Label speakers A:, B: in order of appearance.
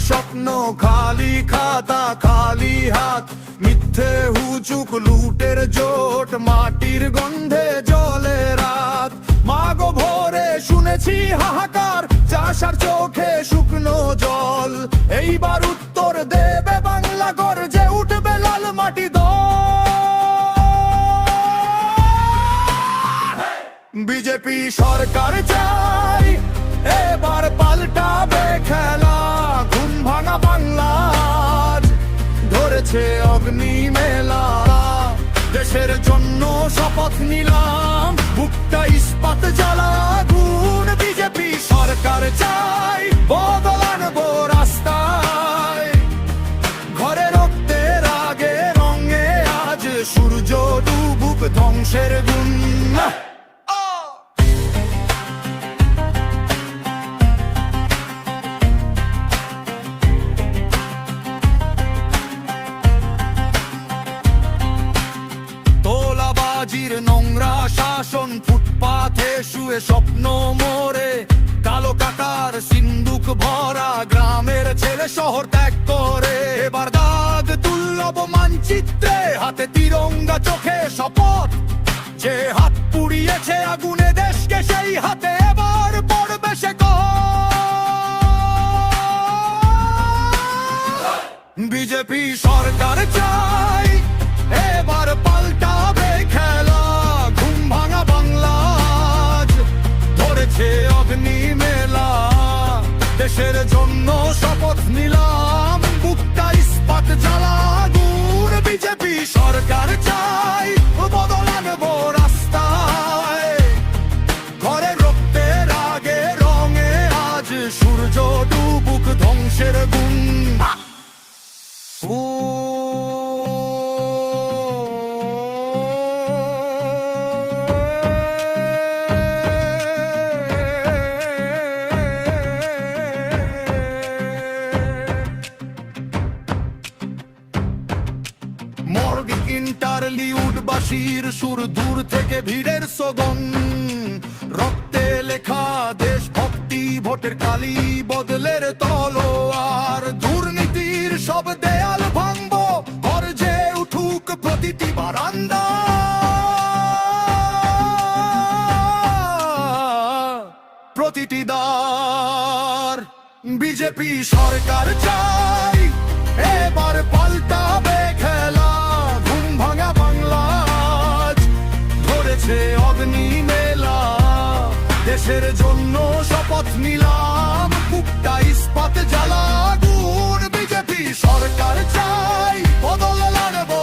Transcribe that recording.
A: স্বপ্ন খালি খাতা খালি হাত, মিথ্যে হুচুক লুটের জোট, মাটির গন্ধে জলে রাত। মাগো ভোরে শুনেছি হাহাকার, চাষার চোখে শুকনো জল। এইবার উত্তর দেবে বাংলা গর্জে উঠবে লাল মাটি দল। বিজেপি সরকার চাই, এবার পাল্টাবে খেলা। ঘুম ভাঙা বাংলা ধরেছে অগ্নি মেলা। দেশের জন্য শপথ নিলাম, বুকটা ইস্পাত জ্বালা গুণ। বিজেপি সরকার চাই, বদল আনবো রাস্তায়। ঘরে রক্তের আগে রঙে আজ সূর্য ডুবুক ধ্বংসের গুণ। তোলাবাজির নোংরা শাসন, ফুটপাথে শুয়ে স্বপ্ন মোরে। কালো কাকার সিন্দুক ভরা, গ্রামের ছেলে শহর ত্যাগ করে। এবার দাগ তুল্লব মানচিত্রে, হাতে তিরঙ্গা চোখে শপথ। যে হাত পুড়িয়েছে আগুনে দেশকে, সেই হাতে এবার পড়বে সে বিজেপি সরকার চাই, এবার পাল্টাবে খেলা। ঘুম ভাঙা বাংলা ধরেছে অগ্নি মেলা। দেশের জন্য শপথ নিলাম, বুকটা ইস্পাত জ্বালা গুণ। বিজেপি সরকার চাই, বদল আনবো রাস্তায়। ঘরে রক্তের আগে রঙে আজ সূর্য ডুবুক ধ্বংসের গুণ। মর্গে ইন্টারলিউডবাসীর সুর, দূর থেকে ভিড়ের সোগন। রক্তে লেখা দেশভক্তি, ভোটের কালি বদলের তলোয়ার। দুর্নীতির সব দেয়াল ভাঙবো, গর্জে উঠুক প্রতিটি বারান্দা। প্রতিটি দ্বার বিজেপি সরকার চাই, এবার পাল্টাবে খেলা। ঘুম ভাঙা বাংলা ধরেছে অগ্নি মেলা। দেশের জন্য শপথ নিলাম, বুকটা ইস্পাত জ্বালা গুণ। বিজেপি সরকার চাই, বদল আনবো